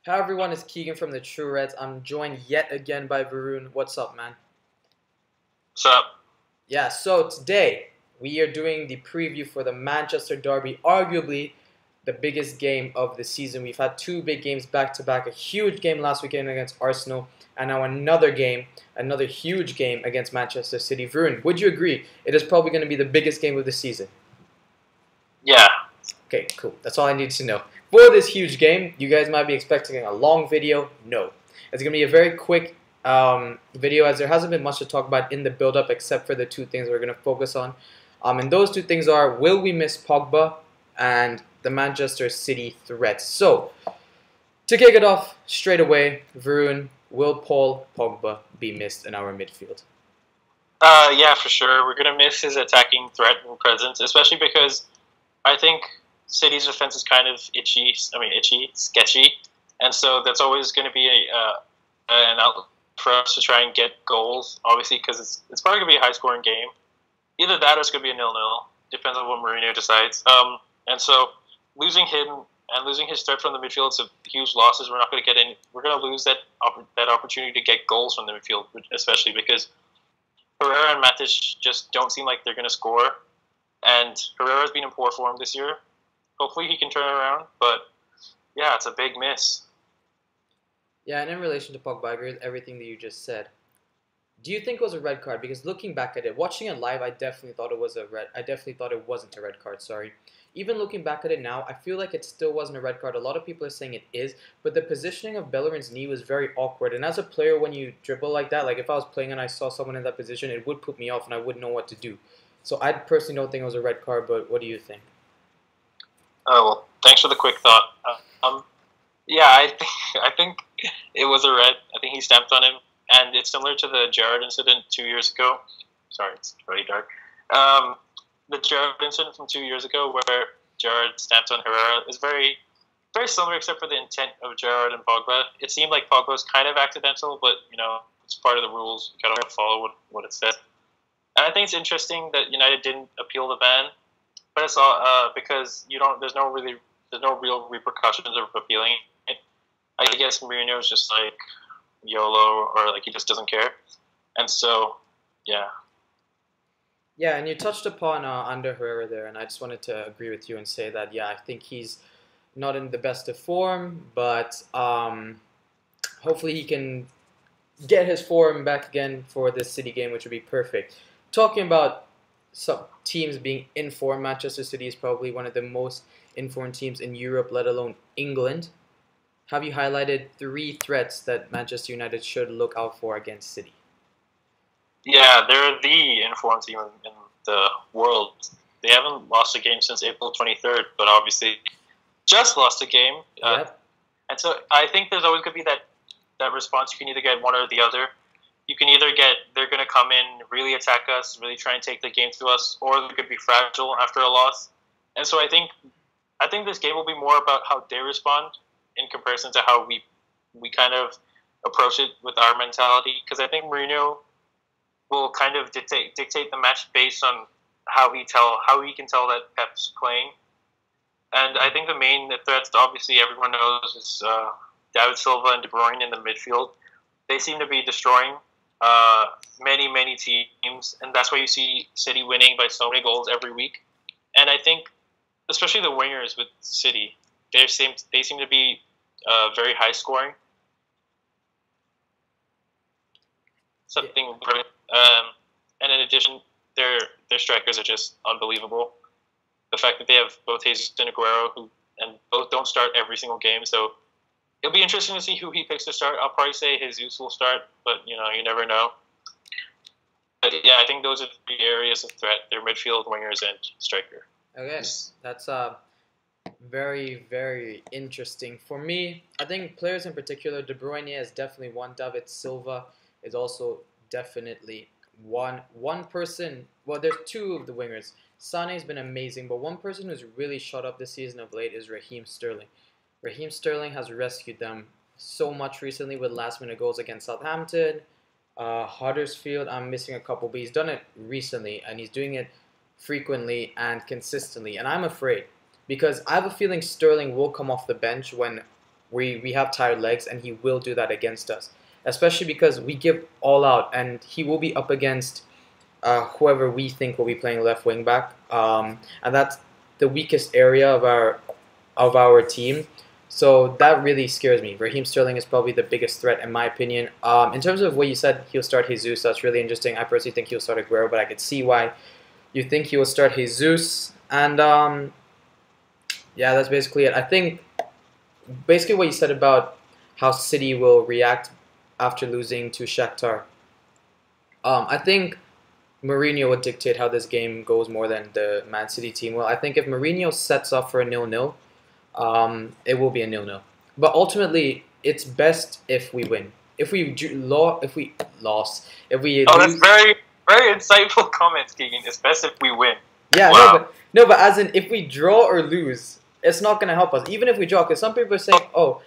Hi everyone, it's Keegan from the True Reds. I'm joined yet again by Varun. What's up, man? What's up? Yeah, so today we are doing the preview for the Manchester Derby, arguably the biggest game of the season. We've had two big games back to back, a huge game last weekend against Arsenal, and now another game, another huge game against Manchester City. Varun, would you agree it is probably going to be the biggest game of the season? Yeah, Okay, cool. That's all I need to know. For this huge game, you guys might be expecting a long video. No. It's going to be a very quick video as there hasn't been much to talk about in the build-up except for the two things we're going to focus on. And those two things are, will we miss Pogba and the Manchester City threats? So, to kick it off straight away, Varun, will Paul Pogba be missed in our midfield? yeah, for sure. We're gonna miss his attacking threat and presence, especially because I think City's defense is kind of itchy. I mean, itchy, sketchy, and so that's always going to be an outlet for us to try and get goals. Obviously, because it's probably gonna be a high scoring game. Either that or it's gonna be a 0-0. Depends on what Mourinho decides. And so losing him and losing his threat from the midfield is a huge loss. We're not going to get any. We're going to lose that opportunity to get goals from the midfield, especially because Herrera and Matic just don't seem like they're going to score. And Herrera's been in poor form this year. Hopefully he can turn it around. But yeah, it's a big miss. Yeah, and in relation to Pogba, I agree with everything that you just said. Do you think it was a red card? Because looking back at it, watching it live, I definitely thought it was a red. I definitely thought it wasn't a red card. Sorry. Even looking back at it now, I feel like it still wasn't a red card. A lot of people are saying it is, but the positioning of Bellerin's knee was very awkward. And as a player, when you dribble like that, like if I was playing and I saw someone in that position, it would put me off, and I wouldn't know what to do. So I personally don't think it was a red card. But what do you think? Oh well, thanks for the quick thought. Yeah, I think it was a red. I think he stamped on him, and it's similar to the Gerrard incident 2 years ago. Sorry, it's really dark. Um, the Gerrard incident from 2 years ago, where Gerrard stamped on Herrera, is very similar, except for the intent of Gerrard and Pogba. It seemed like Pogba was kind of accidental, but it's part of the rules. You gotta follow what it says. And I think it's interesting that United didn't appeal the ban, but it's all because you don't. There's no real repercussions of appealing it. I guess Mourinho is just like YOLO, or like he just doesn't care. And so, yeah, Yeah, and you touched upon Ander Herrera there, and I just wanted to agree with you and say that yeah, I think he's not in the best of form, but hopefully he can get his form back again for this City game, which would be perfect. Talking about some teams being in form, Manchester City is probably one of the most informed teams in Europe, let alone England. Have you highlighted three threats that Manchester United should look out for against City? yeah, they're the informed team in the world. They haven't lost a game since April 23rd, but obviously just lost a game. Yep. And so I think there's always going to be that response. You can either get one or the other. You can either get they're going to come in, really attack us, really try and take the game to us, or they could be fragile after a loss. And so I think this game will be more about how they respond in comparison to how we kind of approach it with our mentality. Because I think Mourinho will kind of dictate the match based on how he can tell that Pep's playing. And I think the main threats, obviously, everyone knows is David Silva and De Bruyne in the midfield. They seem to be destroying many teams, and that's why you see City winning by so many goals every week. And I think, especially the wingers with City, they seem to be very high scoring. Something, and in addition, their strikers are just unbelievable. The fact that they have both Jesus and Aguero, and both don't start every single game, so it'll be interesting to see who he picks to start. I'll probably say Jesus will start, but you never know. But yeah, I think those are the three areas of threat: their midfield, wingers, and striker. Okay, that's very, very interesting. For me, I think players in particular, De Bruyne is definitely one. David Silva is also definitely one. One person, well, there's two of the wingers. Sane's been amazing, but one person who's really shot up this season of late is Raheem Sterling. Raheem Sterling has rescued them so much recently with last-minute goals against Southampton, Huddersfield. I'm missing a couple, but he's done it recently, and he's doing it frequently and consistently. And I'm afraid because I have a feeling Sterling will come off the bench we have tired legs, and he will do that against us, especially because we give all out, and he will be up against whoever we think will be playing left wing back, and that's the weakest area of our team. So that really scares me. Raheem Sterling is probably the biggest threat in my opinion. In terms of what you said, he'll start Jesus. That's really interesting. I personally think he'll start Aguero, but I could see why you think he will start Jesus. And yeah, that's basically it. I think basically what you said about how City will react after losing to Shakhtar. I think Mourinho would dictate how this game goes more than the Man City team will. I think if Mourinho sets up for a 0-0, it will be a 0-0. But ultimately, it's best if we win. If we lost, if we oh, lose, that's very very insightful comments, Keegan. It's best if we win. yeah, Wow. no, but as in if we draw or lose, it's not gonna help us. Even if we draw, because some people are saying, oh,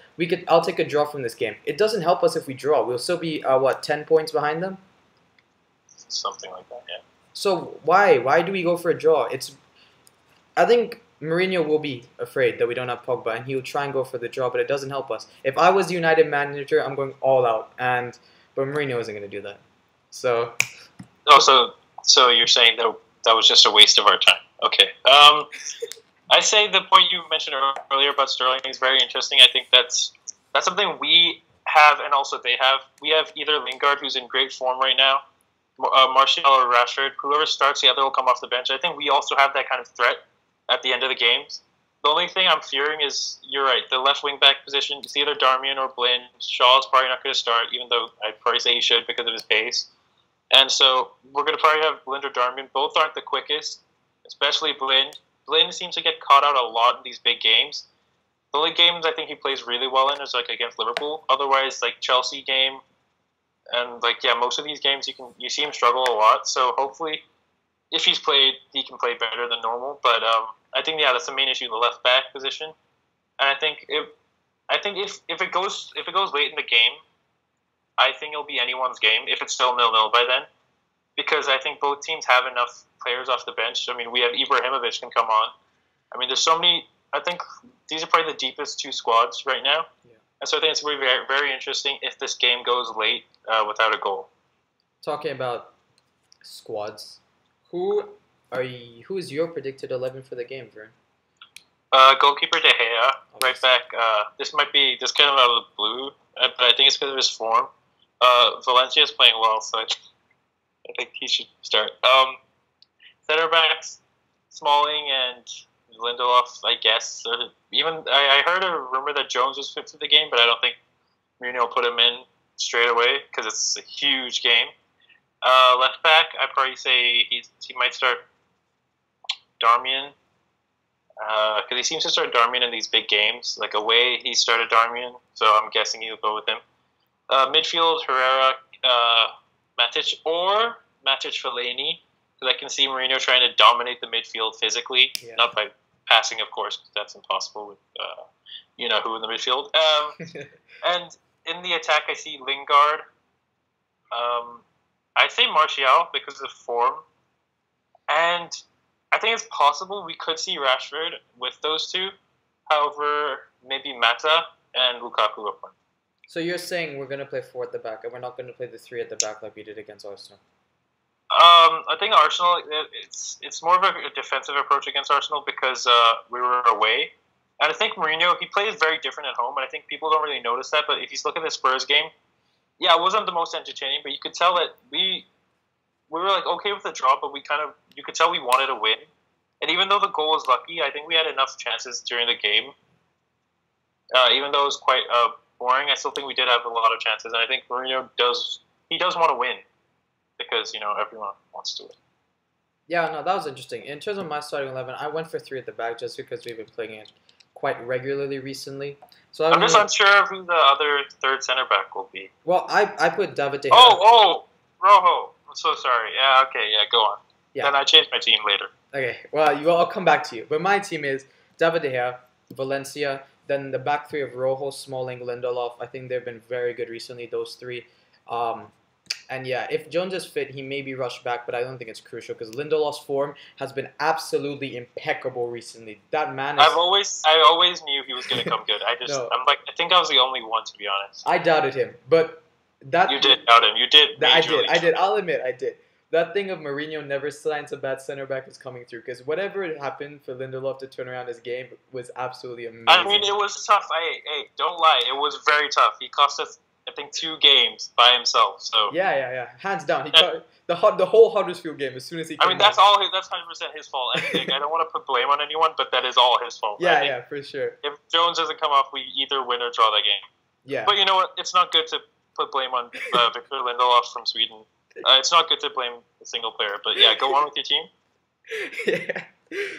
I'll take a draw from this game. It doesn't help us if we draw. We'll still be 10 points behind them. Something like that, yeah. So why do we go for a draw? I think Mourinho will be afraid that we don't have Pogba, and he'll try and go for the draw, but it doesn't help us. If I was the United manager, I'm going all out, but Mourinho isn't going to do that. So, oh, so you're saying that was just a waste of our time? Okay. I say the point you mentioned earlier about Sterling is very interesting. I think that's something we have, and also they have. We have either Lingard, who's in great form right now, Martial or Rashford. Whoever starts, the other will come off the bench. I think we also have that kind of threat at the end of the games. The only thing I'm fearing is, you're right, the left wing back position. It's either Darmian or Blind. Shaw's probably not going to start, even though I'd probably say he should because of his pace. And so we're going to probably have Blind or Darmian. Both aren't the quickest, especially Blind. Blind seems to get caught out a lot in these big games. The only games I think he plays really well in is like against Liverpool. Otherwise, like Chelsea game, and most of these games you see him struggle a lot. So hopefully, if he's played, he can play better than normal. But I think that's the main issue, the left back position. And I think if it goes late in the game, I think it'll be anyone's game if it's still 0-0 by then, because I think both teams have enough players off the bench. I mean, we have Ibrahimovic can come on. I mean, there's so many. I think these are probably the deepest two squads right now. Yeah. And so I think it's very, very, very interesting if this game goes late without a goal. Talking about squads, who is your predicted 11 for the game, Vern? Goalkeeper De Gea, right back. This might be just kind of out of the blue, but I think it's because of his form. Valencia is playing well, so I think he should start. Center backs, Smalling and Lindelof, I guess. Even I heard a rumor that Jones was fit for the game, but I don't think Mourinho will put him in straight away because it's a huge game. Left back, I'd probably say he might start Darmian, because he seems to start Darmian in these big games. Like away, he started Darmian, so I'm guessing he'll go with him. Midfield, Herrera, Matic, or Matic Fellaini, because I can see Mourinho trying to dominate the midfield physically, not by passing, of course, because that's impossible with who in the midfield. And in the attack, I see Lingard. I'd say Martial because of form, and I think it's possible we could see Rashford with those two. However, maybe Mata and Lukaku up front. So you're saying we're going to play 4 at the back, and we're not going to play the 3 at the back like we did against Arsenal? I think Arsenal, it's more of a defensive approach against Arsenal because we were away. And I think Mourinho, he plays very different at home, and I think people don't really notice that. But if you look at the Spurs game, yeah, it wasn't the most entertaining, but you could tell that we were like okay with the draw, but you could tell we wanted to win. And even though the goal was lucky, I think we had enough chances during the game. Even though it was quite boring, I still think we did have a lot of chances. And I think Mourinho does want to win because everyone wants to win. Yeah, no, that was interesting. In terms of my starting 11, I went for 3 at the back just because we've been playing it quite regularly recently. So I'm just unsure of who the other third center back will be. Well, I put David De Gea. Oh, Rojo. I'm so sorry. Yeah, okay, yeah, go on. Yeah. Then I changed my team later. Okay, well, I'll come back to you. But my team is David De Gea, Valencia, then the back 3 of Rojo, Smalling, Lindelof. I think they've been very good recently, those 3. And yeah, if Jones is fit, he may be rushed back, but I don't think it's crucial because Lindelof's form has been absolutely impeccable recently. That man is. I always knew he was gonna come good. No. I think I was the only one, to be honest. I doubted him, but that You did doubt him. You did. I did. I'll admit, I did. That thing of Mourinho never signs a bad center back is coming through because whatever it happened for Lindelof to turn around his game was absolutely amazing. I mean, it was tough. Hey, don't lie. It was very tough. He cost us, I think, 2 games by himself. So yeah, hands down. He caught the whole Huddersfield game as soon as he. I mean, that's 100% his fault. And I don't want to put blame on anyone, but that is all his fault. Yeah, for sure. If Jones doesn't come off, we either win or draw that game. Yeah. But you know what? It's not good to put blame on Victor Lindelof from Sweden. It's not good to blame a single player. But yeah, go on with your team. Yeah.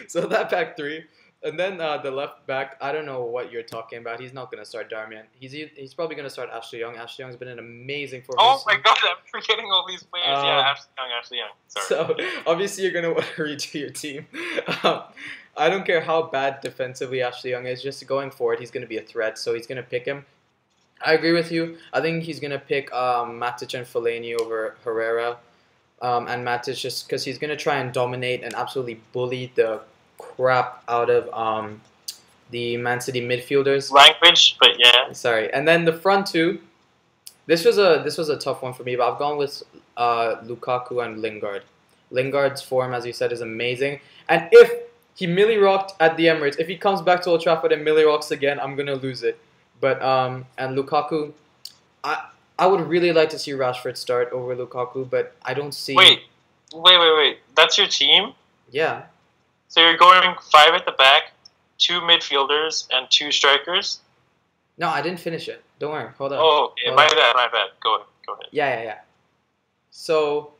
So that back three. And then the left back, I don't know what you're talking about. He's not going to start Darmian. He's probably going to start Ashley Young. Ashley Young's been an amazing formation. Oh my god, I'm forgetting all these players. Yeah, Ashley Young. Sorry. So, obviously you're going to want to redo your team. I don't care how bad defensively Ashley Young is. Just going forward, he's going to be a threat. So, he's going to pick him. I agree with you. I think he's going to pick Matic and Fellaini over Herrera. And Matic just because he's going to try and dominate and absolutely bully the crap out of the Man City midfielders. Language, but yeah. Sorry. And then the front two. This was a tough one for me, but I've gone with Lukaku and Lingard. Lingard's form, as you said, is amazing. And if he milli rocked at the Emirates, if he comes back to Old Trafford and milli rocks again, I'm gonna lose it. But and Lukaku, I would really like to see Rashford start over Lukaku, but I don't see. Wait. That's your team? Yeah. So you're going 5 at the back, 2 midfielders, and 2 strikers? No, I didn't finish it. Don't worry. Hold on. Oh, okay. My bad. Go ahead. Yeah. So,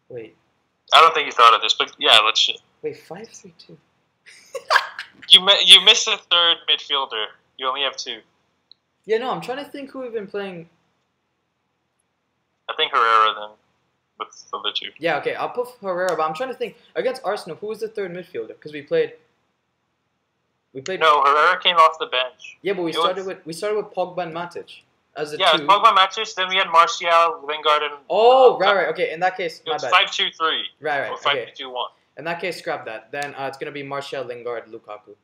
wait. I don't think you thought of this, but yeah, let's. Wait, 5-3-2. You missed a third midfielder. You only have 2. Yeah, no, I'm trying to think who we've been playing. I think Herrera then, with the other 2. Yeah, okay, I'll put Herrera, but I'm trying to think against Arsenal. Who was the third midfielder? Because we played. No, Herrera came off the bench. Yeah, but we started with Pogba and Matic as the two. Yeah, it was Pogba, Matic. Then we had Martial, Lingard, and. Oh, right. Okay, in that case, my bad. 5-2-3. Right. Or 5-2-1. In that case, scrap that. Then it's gonna be Martial, Lingard, Lukaku.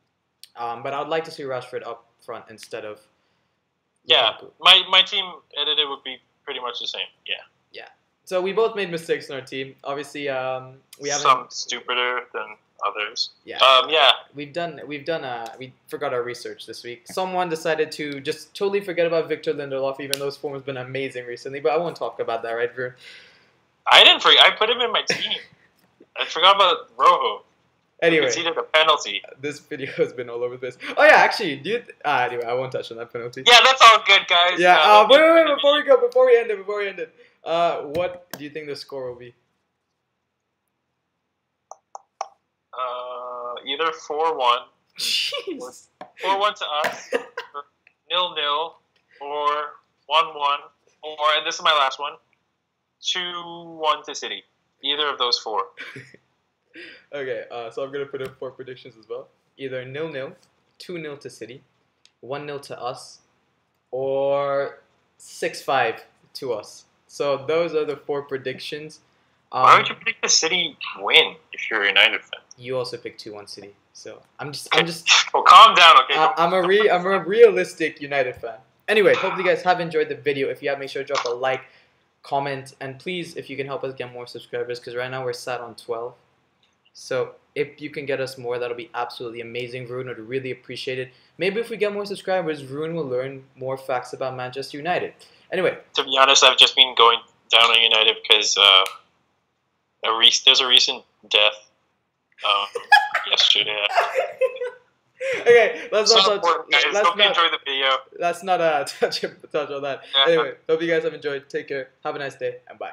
But I'd like to see Rashford up front instead of. Lukaku. Yeah, my team edited would be pretty much the same. Yeah. So we both made mistakes in our team. Obviously, we haven't. Some stupider than others. Yeah. Yeah. We forgot our research this week. Someone decided to just totally forget about Victor Lindelof, even though his form has been amazing recently. But I won't talk about that, right, Drew? I didn't forget. I put him in my team. I forgot about Rojo. Anyway, he conceded a penalty. This video has been all over this. Oh yeah, actually, anyway, I won't touch on that penalty. Yeah, that's all good, guys. Yeah. Wait, before we end it. What do you think the score will be? Either 4-1. Jeez. 4-1 to us, 0-0, or 1-1, or, and this is my last one, 2-1 to City. Either of those 4. Okay, so I'm going to put in 4 predictions as well. Either 0-0, 2-0 to City, 1-0 to us, or 6-5 to us. So those are the 4 predictions. Why would you pick the City win if you're a United fan? You also picked 2-1 City. So I'm just. Well, calm down, okay? I'm a realistic United fan. Anyway, hopefully you guys have enjoyed the video. If you have, make sure to drop a like, comment, and please, if you can help us get more subscribers, because right now we're sat on 12. So if you can get us more, that'll be absolutely amazing. Varun would really appreciate it. Maybe if we get more subscribers, Varun will learn more facts about Manchester United. Anyway. To be honest, I've just been going down on United because there's a recent death yesterday. Okay, let's not hope you enjoy the video. Let's not touch on that. Let's not touch on that. Yeah. Anyway, hope you guys have enjoyed. Take care. Have a nice day, and bye.